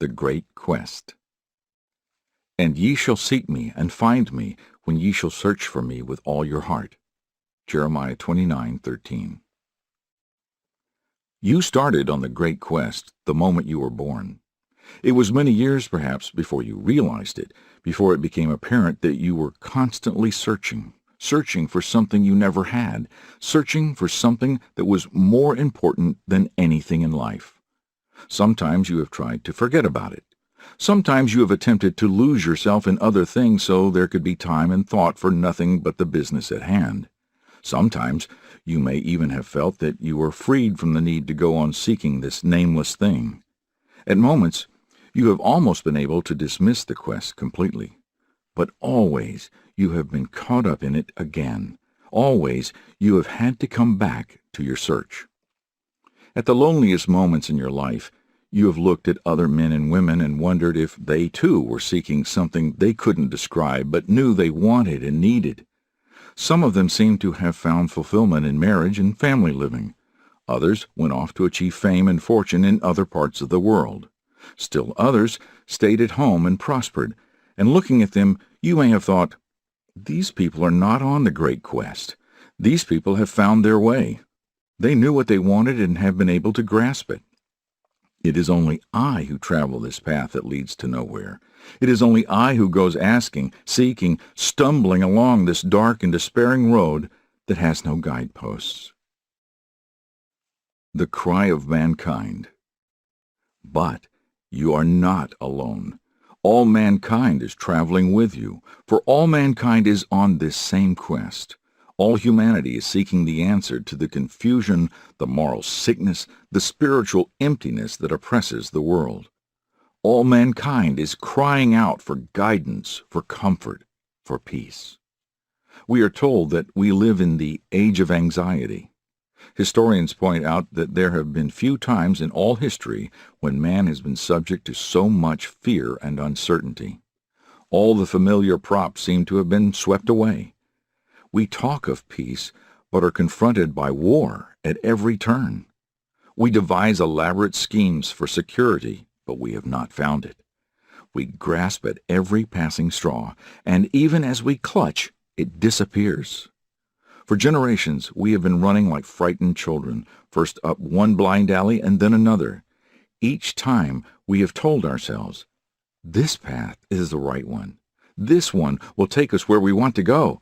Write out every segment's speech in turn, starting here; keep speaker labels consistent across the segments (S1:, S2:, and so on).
S1: The Great Quest. And ye shall seek me, and find me, when ye shall search for me with all your heart. Jeremiah 29:13. You started on the Great Quest the moment you were born. It was many years, perhaps, before you realized it, before it became apparent that you were constantly searching for something you never had, searching for something that was more important than anything in life. Sometimes you have tried to forget about it. Sometimes you have attempted to lose yourself in other things so there could be time and thought for nothing but the business at hand. Sometimes you may even have felt that you were freed from the need to go on seeking this nameless thing. At moments, you have almost been able to dismiss the quest completely. But always you have been caught up in it again. Always you have had to come back to your search. At the loneliest moments in your life, you have looked at other men and women and wondered if they too were seeking something they couldn't describe but knew they wanted and needed. Some of them seemed to have found fulfillment in marriage and family living. Others went off to achieve fame and fortune in other parts of the world. Still others stayed at home and prospered, and looking at them, you may have thought, these people are not on the great quest. These people have found their way. They knew what they wanted and have been able to grasp it. It is only I who travel this path that leads to nowhere. It is only I who goes asking, seeking, stumbling along this dark and despairing road that has no guideposts. The cry of mankind. But you are not alone. All mankind is traveling with you, for all mankind is on this same quest. All humanity is seeking the answer to the confusion, the moral sickness, the spiritual emptiness that oppresses the world. All mankind is crying out for guidance, for comfort, for peace. We are told that we live in the age of anxiety. Historians point out that there have been few times in all history when man has been subject to so much fear and uncertainty. All the familiar props seem to have been swept away. We talk of peace, but are confronted by war at every turn. We devise elaborate schemes for security, but we have not found it. We grasp at every passing straw, and even as we clutch, it disappears. For generations, we have been running like frightened children, first up one blind alley and then another. Each time we have told ourselves, this path is the right one. This one will take us where we want to go.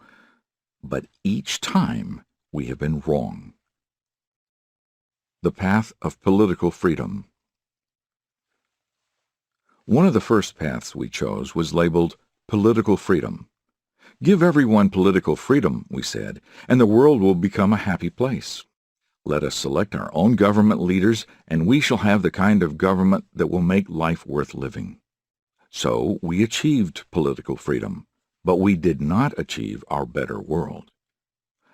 S1: But each time we have been wrong. The path of political freedom. One of the first paths we chose was labeled political freedom. Give everyone political freedom, we said, and the world will become a happy place. Let us select our own government leaders, and we shall have the kind of government that will make life worth living. So we achieved political freedom, but we did not achieve our better world.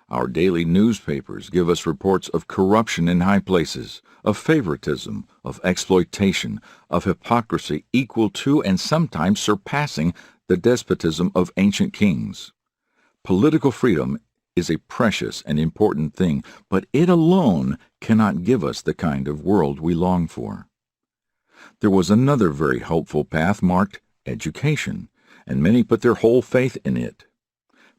S1: Our daily newspapers give us reports of corruption in high places, of favoritism, of exploitation, of hypocrisy equal to and sometimes surpassing the despotism of ancient kings. Political freedom is a precious and important thing, but it alone cannot give us the kind of world we long for. There was another very hopeful path marked education, and many put their whole faith in it.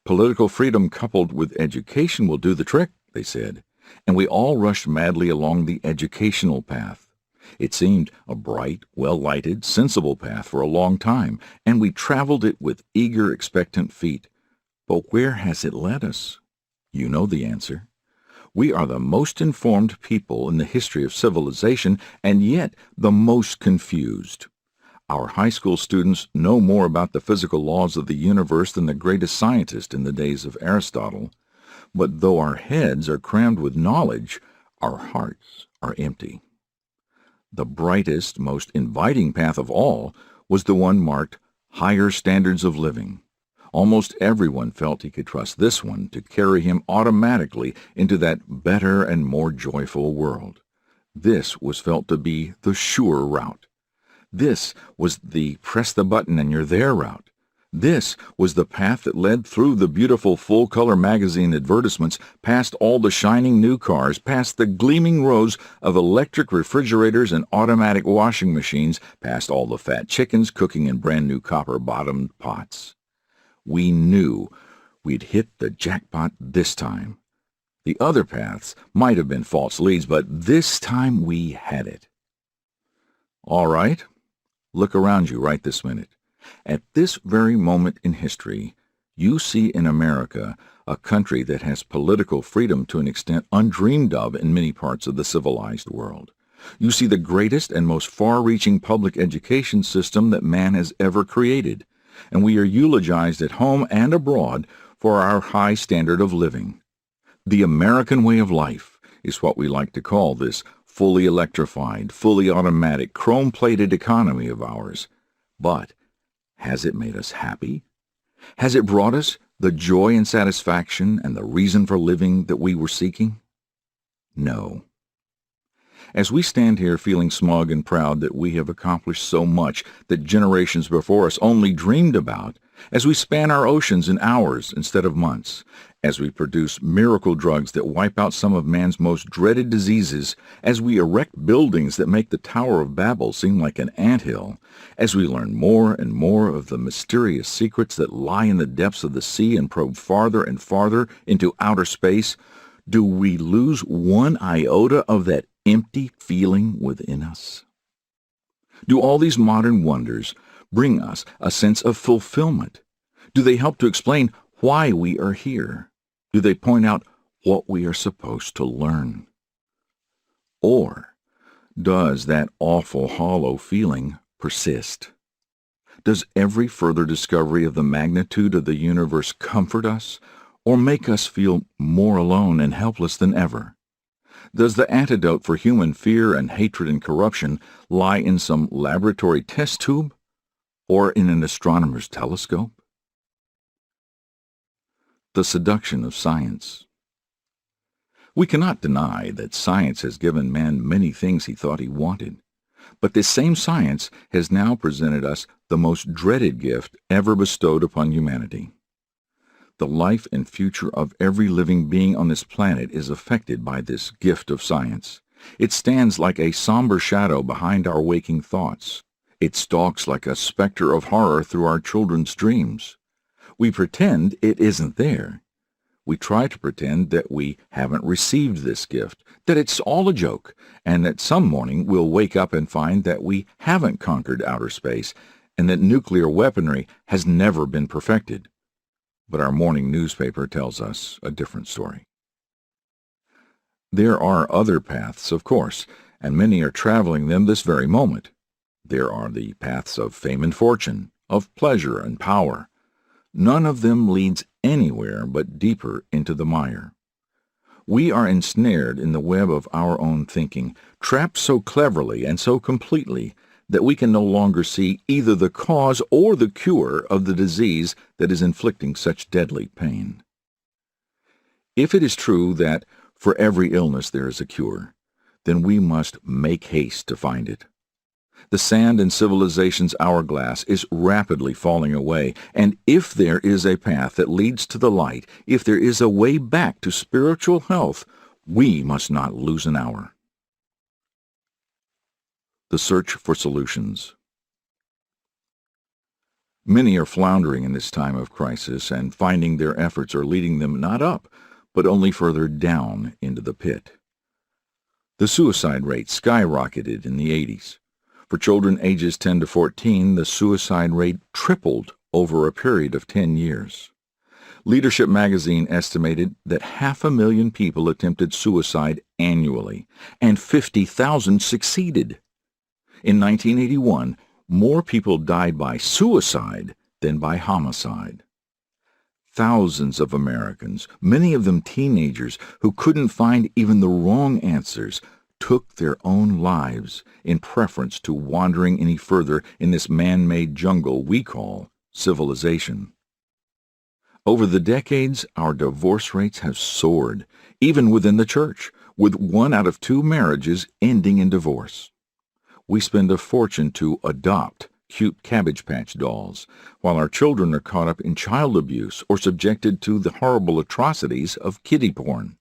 S1: Political freedom coupled with education will do the trick, they said, and we all rushed madly along the educational path. It seemed a bright, well-lighted, sensible path for a long time, and we traveled it with eager, expectant feet. But where has it led us? You know the answer. We are the most informed people in the history of civilization, and yet the most confused. Our high school students know more about the physical laws of the universe than the greatest scientist in the days of Aristotle. But though our heads are crammed with knowledge, our hearts are empty. The brightest, most inviting path of all was the one marked higher standards of living. Almost everyone felt he could trust this one to carry him automatically into that better and more joyful world. This was felt to be the sure route. This was the press the button and you're there route. This was the path that led through the beautiful full-color magazine advertisements, past all the shining new cars, past the gleaming rows of electric refrigerators and automatic washing machines, past all the fat chickens cooking in brand-new copper-bottomed pots. We knew we'd hit the jackpot this time. The other paths might have been false leads, but this time we had it. All right, look around you right this minute. At this very moment in history, you see in America a country that has political freedom to an extent undreamed of in many parts of the civilized world. You see the greatest and most far-reaching public education system that man has ever created, and we are eulogized at home and abroad for our high standard of living. The American way of life is what we like to call this fully electrified, fully automatic, chrome-plated economy of ours. But has it made us happy? Has it brought us the joy and satisfaction and the reason for living that we were seeking? No. As we stand here feeling smug and proud that we have accomplished so much that generations before us only dreamed about, as we span our oceans in hours instead of months, as we produce miracle drugs that wipe out some of man's most dreaded diseases, as we erect buildings that make the Tower of Babel seem like an anthill, as we learn more and more of the mysterious secrets that lie in the depths of the sea and probe farther and farther into outer space, do we lose one iota of that empty feeling within us? Do all these modern wonders bring us a sense of fulfillment? Do they help to explain why we are here? Do they point out what we are supposed to learn? Or does that awful hollow feeling persist? Does every further discovery of the magnitude of the universe comfort us or make us feel more alone and helpless than ever? Does the antidote for human fear and hatred and corruption lie in some laboratory test tube or in an astronomer's telescope? The seduction of science. We cannot deny that science has given man many things he thought he wanted, but this same science has now presented us the most dreaded gift ever bestowed upon humanity. The life and future of every living being on this planet is affected by this gift of science. It stands like a somber shadow behind our waking thoughts. It stalks like a specter of horror through our children's dreams. We pretend it isn't there. We try to pretend that we haven't received this gift, that it's all a joke, and that some morning we'll wake up and find that we haven't conquered outer space, and that nuclear weaponry has never been perfected. But our morning newspaper tells us a different story. There are other paths, of course, and many are traveling them this very moment. There are the paths of fame and fortune, of pleasure and power. None of them leads anywhere but deeper into the mire. We are ensnared in the web of our own thinking, trapped so cleverly and so completely that we can no longer see either the cause or the cure of the disease that is inflicting such deadly pain. If it is true that for every illness there is a cure, then we must make haste to find it. The sand in civilization's hourglass is rapidly falling away, and if there is a path that leads to the light, if there is a way back to spiritual health, we must not lose an hour. The search for solutions. Many are floundering in this time of crisis and finding their efforts are leading them not up, but only further down into the pit. The suicide rate skyrocketed in the 80s. For children ages 10 to 14, the suicide rate tripled over a period of 10 years. Leadership magazine estimated that 500,000 people attempted suicide annually, and 50,000 succeeded. In 1981, more people died by suicide than by homicide. Thousands of Americans, many of them teenagers who couldn't find even the wrong answers, took their own lives in preference to wandering any further in this man-made jungle we call civilization. Over the decades, our divorce rates have soared, even within the church, with 1 out of 2 marriages ending in divorce. We spend a fortune to adopt cute Cabbage Patch dolls, while our children are caught up in child abuse or subjected to the horrible atrocities of kiddie porn.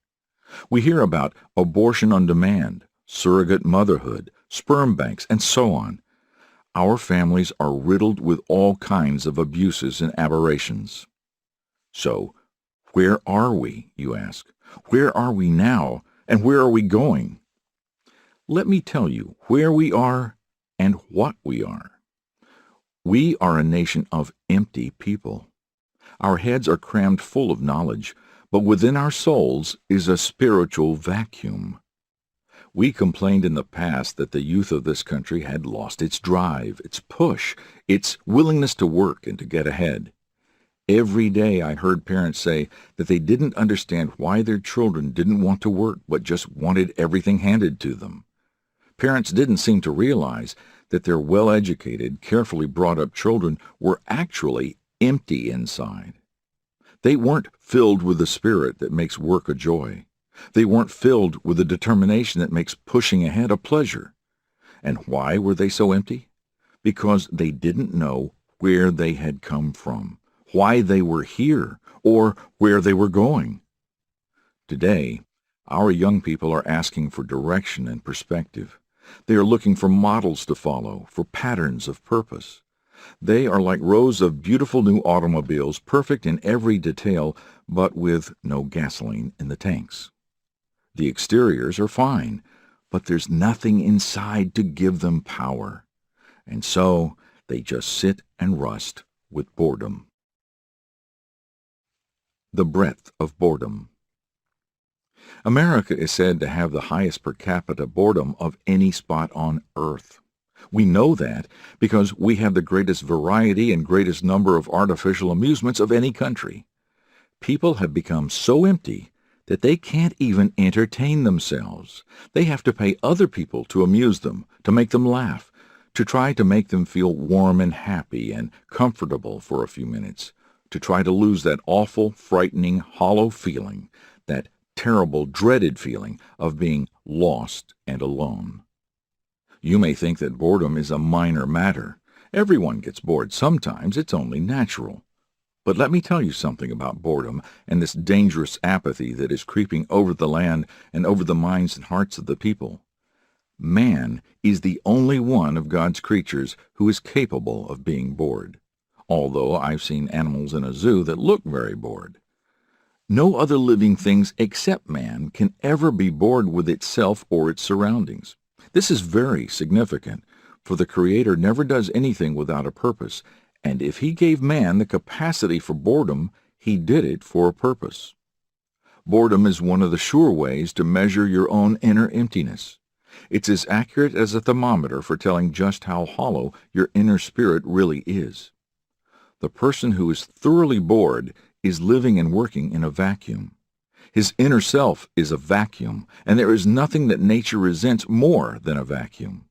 S1: We hear about abortion on demand, surrogate motherhood, sperm banks, and so on. Our families are riddled with all kinds of abuses and aberrations. So, where are we, you ask? Where are we now, and where are we going? Let me tell you where we are and what we are. We are a nation of empty people. Our heads are crammed full of knowledge, but within our souls is a spiritual vacuum. We complained in the past that the youth of this country had lost its drive, its push, its willingness to work and to get ahead. Every day I heard parents say that they didn't understand why their children didn't want to work but just wanted everything handed to them. Parents didn't seem to realize that their well-educated, carefully brought-up children were actually empty inside. They weren't filled with the spirit that makes work a joy. They weren't filled with the determination that makes pushing ahead a pleasure. And why were they so empty? Because they didn't know where they had come from, why they were here, or where they were going. Today, our young people are asking for direction and perspective. They are looking for models to follow, for patterns of purpose. They are like rows of beautiful new automobiles, perfect in every detail, but with no gasoline in the tanks. The exteriors are fine, but there's nothing inside to give them power. And so they just sit and rust with boredom. The breadth of boredom. America is said to have the highest per capita boredom of any spot on earth. We know that because we have the greatest variety and greatest number of artificial amusements of any country. People have become so empty that they can't even entertain themselves. They have to pay other people to amuse them, to make them laugh, to try to make them feel warm and happy and comfortable for a few minutes, to try to lose that awful, frightening, hollow feeling, that terrible, dreaded feeling of being lost and alone. You may think that boredom is a minor matter. Everyone gets bored sometimes. It's only natural. But let me tell you something about boredom and this dangerous apathy that is creeping over the land and over the minds and hearts of the people. Man is the only one of God's creatures who is capable of being bored, although I've seen animals in a zoo that look very bored. No other living things except man can ever be bored with itself or its surroundings. This is very significant, for the Creator never does anything without a purpose, and if He gave man the capacity for boredom, He did it for a purpose. Boredom is one of the sure ways to measure your own inner emptiness. It's as accurate as a thermometer for telling just how hollow your inner spirit really is. The person who is thoroughly bored is living and working in a vacuum. His inner self is a vacuum, and there is nothing that nature resents more than a vacuum.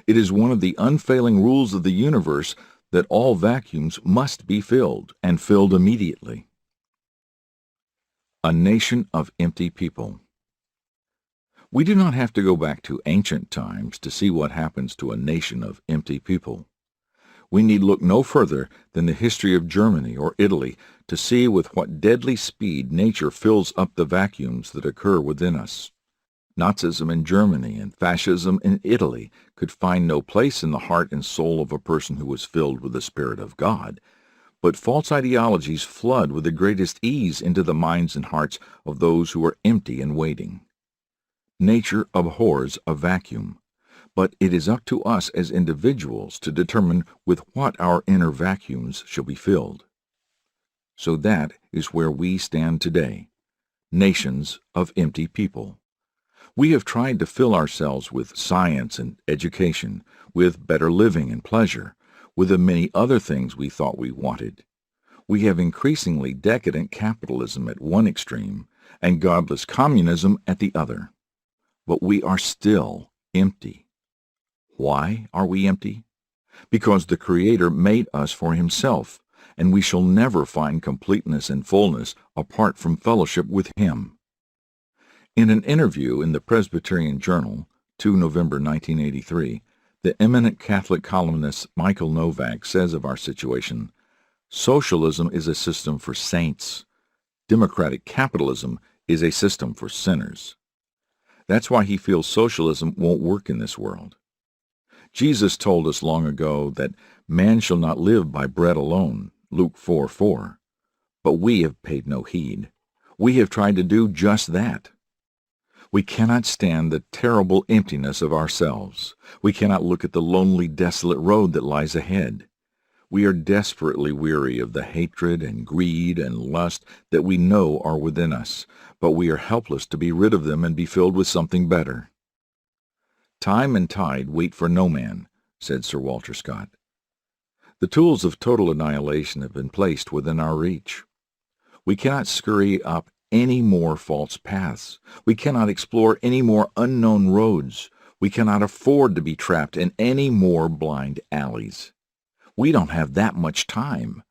S1: It is one of the unfailing rules of the universe that all vacuums must be filled, and filled immediately. A nation of empty people. We do not have to go back to ancient times to see what happens to a nation of empty people. We need look no further than the history of Germany or Italy to see with what deadly speed nature fills up the vacuums that occur within us. Nazism in Germany and fascism in Italy could find no place in the heart and soul of a person who was filled with the Spirit of God, but false ideologies flood with the greatest ease into the minds and hearts of those who are empty and waiting. Nature abhors a vacuum, but it is up to us as individuals to determine with what our inner vacuums shall be filled. So that is where we stand today, nations of empty people. We have tried to fill ourselves with science and education, with better living and pleasure, with the many other things we thought we wanted. We have increasingly decadent capitalism at one extreme and godless communism at the other. But we are still empty. Why are we empty? Because the Creator made us for Himself, and we shall never find completeness and fullness apart from fellowship with Him. In an interview in the Presbyterian Journal, 2 November 1983, The eminent Catholic columnist Michael Novak says of our situation, "Socialism is a system for saints. Democratic capitalism is a system for sinners." That's why he feels socialism won't work in this world. Jesus told us long ago that man shall not live by bread alone, Luke 4:4. But we have paid no heed. We have tried to do just that. We cannot stand the terrible emptiness of ourselves. We cannot look at the lonely, desolate road that lies ahead. We are desperately weary of the hatred and greed and lust that we know are within us, but we are helpless to be rid of them and be filled with something better. "Time and tide wait for no man," said Sir Walter Scott. The tools of total annihilation have been placed within our reach. We cannot scurry up any more false paths. We cannot explore any more unknown roads. We cannot afford to be trapped in any more blind alleys. We don't have that much time.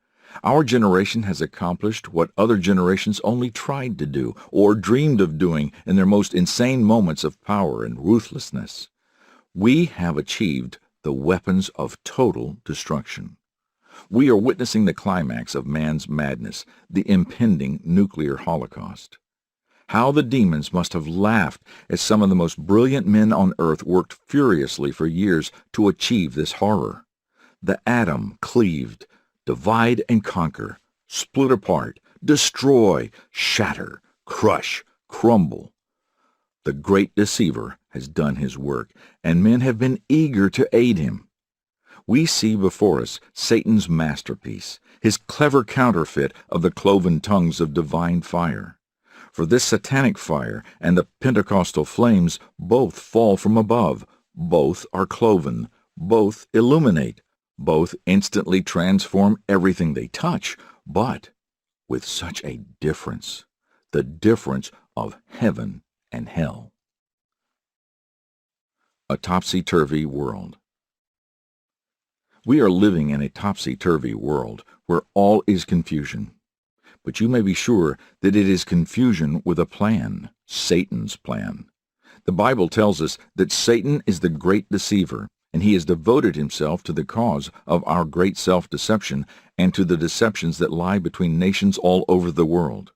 S1: Our generation has accomplished what other generations only tried to do or dreamed of doing in their most insane moments of power and ruthlessness. We have achieved the weapons of total destruction. We are witnessing the climax of man's madness, the impending nuclear holocaust. How the demons must have laughed as some of the most brilliant men on earth worked furiously for years to achieve this horror. The atom cleaved, divide and conquer, split apart, destroy, shatter, crush, crumble. The great deceiver has done his work, and men have been eager to aid him. We see before us Satan's masterpiece, his clever counterfeit of the cloven tongues of divine fire. For this satanic fire and the Pentecostal flames both fall from above, both are cloven, both illuminate, both instantly transform everything they touch, but with such a difference, the difference of heaven and hell. A topsy-turvy world. We are living in a topsy-turvy world where all is confusion. But you may be sure that it is confusion with a plan, Satan's plan. The Bible tells us that Satan is the great deceiver, and he has devoted himself to the cause of our great self-deception and to the deceptions that lie between nations all over the world.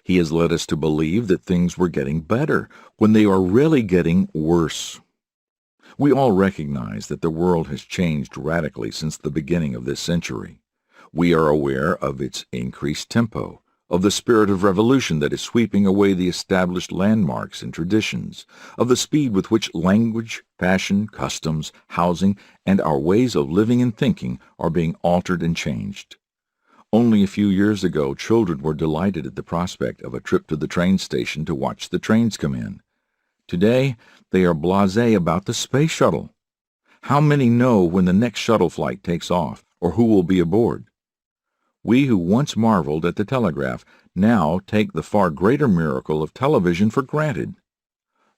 S1: He has led us to believe that things were getting better when they are really getting worse. We all recognize that the world has changed radically since the beginning of this century. We are aware of its increased tempo, of the spirit of revolution that is sweeping away the established landmarks and traditions, of the speed with which language, fashion, customs, housing, and our ways of living and thinking are being altered and changed. Only a few years ago, children were delighted at the prospect of a trip to the train station to watch the trains come in. Today, they are blasé about the space shuttle. How many know when the next shuttle flight takes off, or who will be aboard? We who once marveled at the telegraph now take the far greater miracle of television for granted.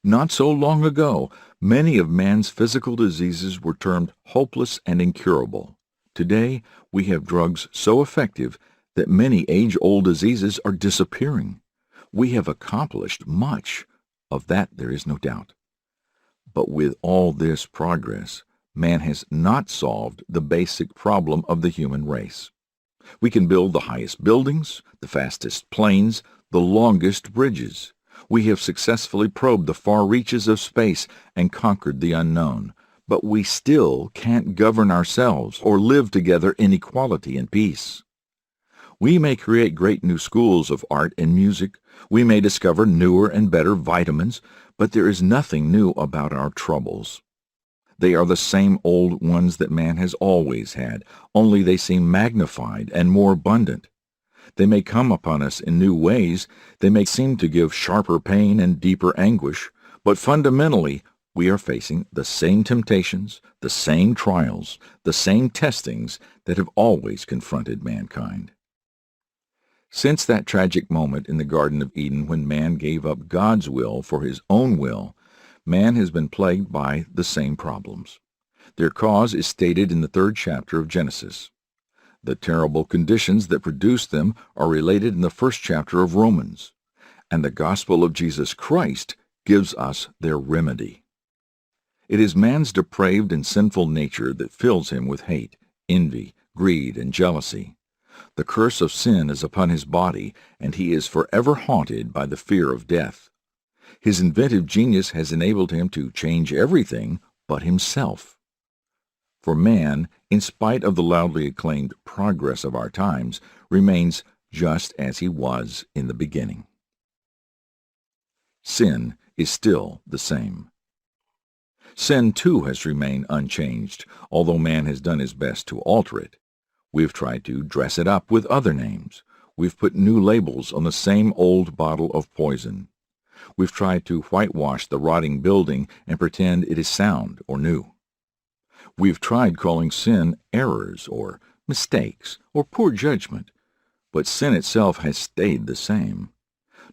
S1: Not so long ago, many of man's physical diseases were termed hopeless and incurable. Today, we have drugs so effective that many age-old diseases are disappearing. We have accomplished much. Of that there is no doubt. But with all this progress, man has not solved the basic problem of the human race. We can build the highest buildings, the fastest planes, the longest bridges. We have successfully probed the far reaches of space and conquered the unknown, but we still can't govern ourselves or live together in equality and peace. We may create great new schools of art and music. We may discover newer and better vitamins, but there is nothing new about our troubles. They are the same old ones that man has always had, only they seem magnified and more abundant. They may come upon us in new ways, they may seem to give sharper pain and deeper anguish, but fundamentally we are facing the same temptations, the same trials, the same testings that have always confronted mankind. Since that tragic moment in the Garden of Eden when man gave up God's will for his own will, man has been plagued by the same problems. Their cause is stated in the 3rd chapter of Genesis. The terrible conditions that produced them are related in the 1st chapter of Romans, and the gospel of Jesus Christ gives us their remedy. It is man's depraved and sinful nature that fills him with hate, envy, greed, and jealousy. The curse of sin is upon his body, and he is forever haunted by the fear of death. His inventive genius has enabled him to change everything but himself. For man, in spite of the loudly acclaimed progress of our times, remains just as he was in the beginning. Sin is still the same. Sin, too, has remained unchanged, although man has done his best to alter it. We've tried to dress it up with other names. We've put new labels on the same old bottle of poison. We've tried to whitewash the rotting building and pretend it is sound or new. We've tried calling sin errors or mistakes or poor judgment, but sin itself has stayed the same.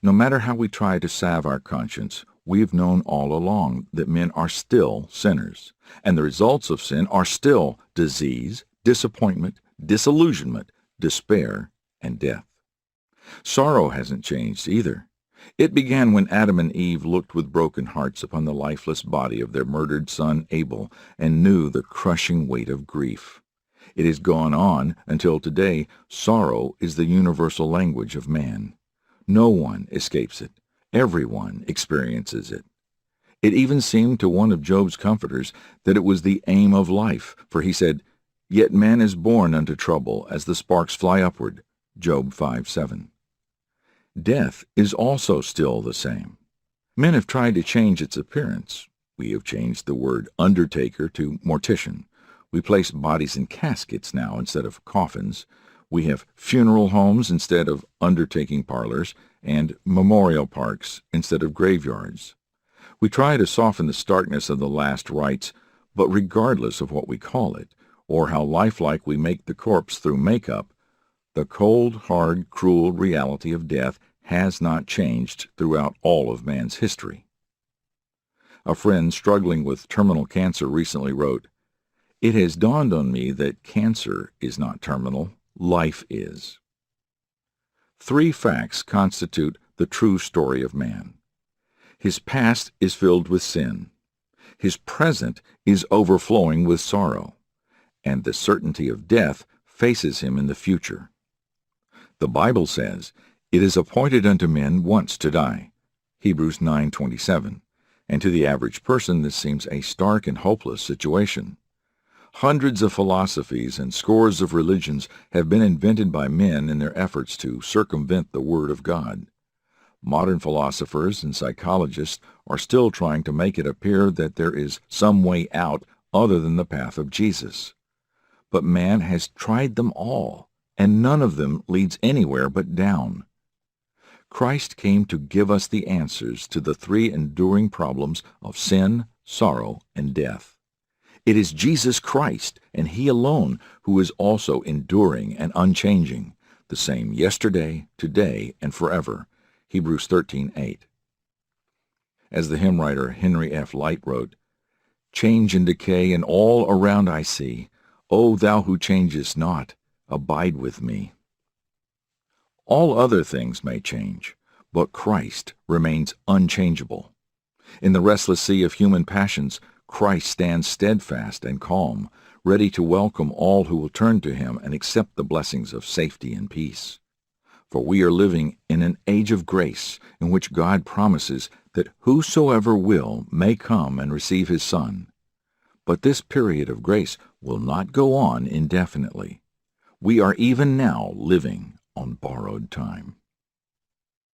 S1: No matter how we try to salve our conscience, we've known all along that men are still sinners, and the results of sin are still disease, disappointment, disillusionment, despair, and death. Sorrow hasn't changed either. It began when Adam and Eve looked with broken hearts upon the lifeless body of their murdered son Abel and knew the crushing weight of grief. It has gone on until today. Sorrow is the universal language of man. No one escapes it. Everyone experiences it. It even seemed to one of Job's comforters that it was the aim of life, for he said, "Yet man is born unto trouble, as the sparks fly upward." Job 5:7. Death is also still the same. Men have tried to change its appearance. We have changed the word undertaker to mortician. We place bodies in caskets now instead of coffins. We have funeral homes instead of undertaking parlors, and memorial parks instead of graveyards. We try to soften the starkness of the last rites, but regardless of what we call it, or how lifelike we make the corpse through makeup, the cold, hard, cruel reality of death has not changed throughout all of man's history. A friend struggling with terminal cancer recently wrote, "It has dawned on me that cancer is not terminal, life is." 3 facts constitute the true story of man. His past is filled with sin. His present is overflowing with sorrow. And the certainty of death faces him in the future. The Bible says, "It is appointed unto men once to die." Hebrews 9:27. And to the average person this seems a stark and hopeless situation. Hundreds of philosophies and scores of religions have been invented by men in their efforts to circumvent the Word of God. Modern philosophers and psychologists are still trying to make it appear that there is some way out other than the path of Jesus. But man has tried them all, and none of them leads anywhere but down. Christ came to give us the answers to the 3 enduring problems of sin, sorrow, and death. It is Jesus Christ, and He alone, who is also enduring and unchanging, the same yesterday, today, and forever. Hebrews 13:8. As the hymn writer Henry F. Light wrote, "Change and decay and all around I see. O Thou who changest not, abide with me." All other things may change, but Christ remains unchangeable. In the restless sea of human passions, Christ stands steadfast and calm, ready to welcome all who will turn to Him and accept the blessings of safety and peace. For we are living in an age of grace in which God promises that whosoever will may come and receive His Son. But this period of grace will not go on indefinitely. We are even now living on borrowed time.